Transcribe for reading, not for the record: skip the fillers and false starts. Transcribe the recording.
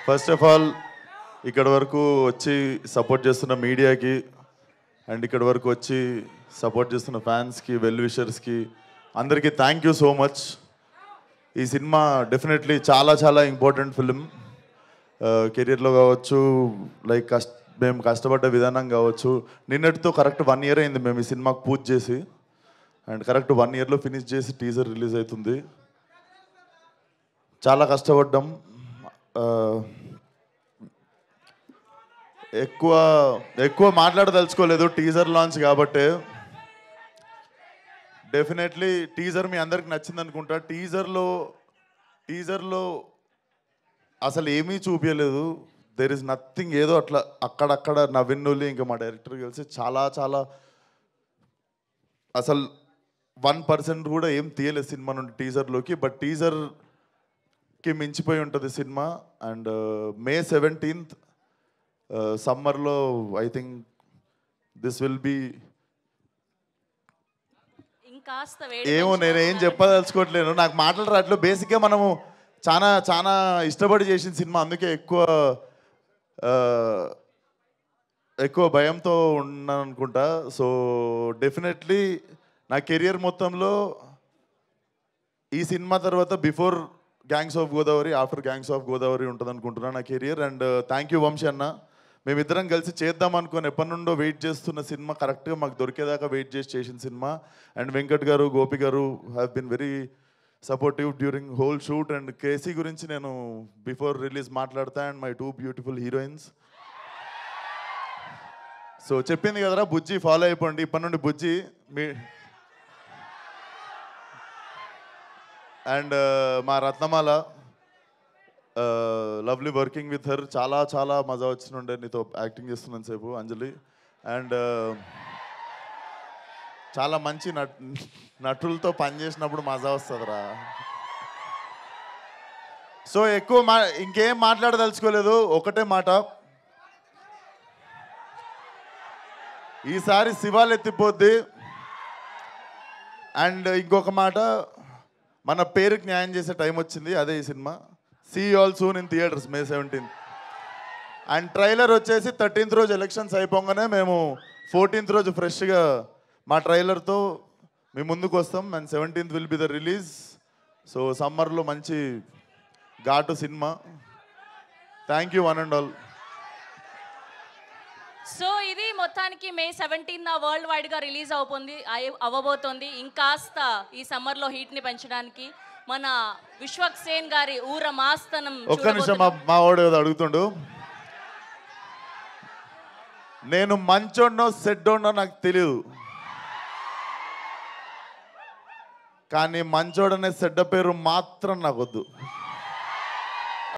First of all ఇక్కడ వరకు వచ్చి సపోర్ట్ చేస్తున్న మీడియాకి అండ్ ఇక్కడ వరకు వచ్చి సపోర్ట్ చేస్తున్న ఫ్యాన్స్కి వెల్ విషర్స్కి అందరికీ థ్యాంక్ యూ సో మచ్. ఈ సినిమా డెఫినెట్లీ చాలా చాలా ఇంపార్టెంట్ ఫిలిం. కెరియర్లో కావచ్చు, లైక్ మేము కష్టపడ్డ విధానం కావచ్చు. నిన్నటితో కరెక్ట్ 1 year అయింది మేము ఈ సినిమాకు పూజ చేసి, అండ్ కరెక్ట్ 1 yearలో ఫినిష్ చేసి టీజర్ రిలీజ్ అవుతుంది. చాలా కష్టపడ్డాం. ఎక్కువ మాట్లాడదలుచుకోలేదు టీజర్ లాంచ్ కాబట్టి. డెఫినెట్లీ టీజర్ మీ అందరికి నచ్చింది అనుకుంటా. టీజర్లో అసలు ఏమీ చూపించలేదు. There is nothing. ఏదో అట్లా అక్కడక్కడ నవ్విన్నులి ఇంకా మా డైరెక్టర్ కలిసి చాలా చాలా అసలు 1% కూడా ఏం తీయలేదు సినిమా నుండి టీజర్లోకి. బట్ టీజర్కి మించిపోయి ఉంటుంది సినిమా. అండ్ May 17th సమ్మర్లో I think this will be ఏమో నేనేం చెప్పదలుచుకోవట్లేను. నాకు మాటలు రావట్లేదు. బేసిక్గా మనము చాలా చాలా ఇష్టపడి చేసిన సినిమా, అందుకే ఎక్కువ భయంతో ఉన్నాను అనుకుంటా. సో డెఫినెట్లీ నా కెరియర్ మొత్తంలో ఈ సినిమా తర్వాత before gangs of Godavari, after gangs of Godavari ఉంటుంది అనుకుంటున్నాను నా career. And thank you Vamsi అన్న. మేమిద్దరం కలిసి చేద్దాం అనుకుని ఎప్పటి నుండో వెయిట్ చేస్తున్న సినిమా కరెక్ట్గా మాకు దొరికేదాకా వెయిట్ చేసిన cinema. And Venkat garu, Gopi garu have been very supportive during whole shoot. And KC గురించి నేను బిఫోర్ రిలీజ్ మాట్లాడతా. And my 2 beautiful heroines. So చెప్పింది కదరా బుజ్జి, ఫాలో అయిపోండి ఇప్పటి నుండి బుజ్జి మీ. అండ్ మా రత్నమాల, లవ్లీ వర్కింగ్ విత్ హర్. చాలా చాలా మజా వచ్చినుండే నీతో యాక్టింగ్ చేస్తున్నాను సేపు అంజలి. అండ్ చాలా మంచి నటులతో పనిచేసినప్పుడు మజా వస్తుందిరా. సో ఇంకేం మాట్లాడదలుచుకోలేదు. ఒకటే మాట, ఈసారి శివాలు ఎత్తిపోద్ది. అండ్ ఇంకొక మాట, మన పేరుకి న్యాయం చేసే టైం వచ్చింది, అదే ఈ cinema. See all soon in theatres May 17th. And trailer వచ్చేసి 13th రోజు ఎలక్షన్స్ అయిపోగానే మేము 14th రోజు ఫ్రెష్గా మా ట్రైలర్తో మీ ముందుకు వస్తాం. And 17th will be the release. So సమ్మర్లో మంచి ఘాటు cinema. Thank you one and all. So ఇది మొత్తానికి May 17th వరల్డ్ వైడ్గా రిలీజ్ అవ్వబోతోంది. ఇంకాస్త ఈ సమ్మర్లో హీట్ని పెంచడానికి మన విశ్వక్సేన్ గారి ఊర మాస్తనం. ఒక్క నిమిషం, మా వాడు ఏదో అడుగుతుండు. నేను మంచోడ్నో సెడ్డోడ్నో నాకు తెలియదు, కానీ మంచోడనే సెడ్డ పేరు మాత్రం నాకు వద్దు.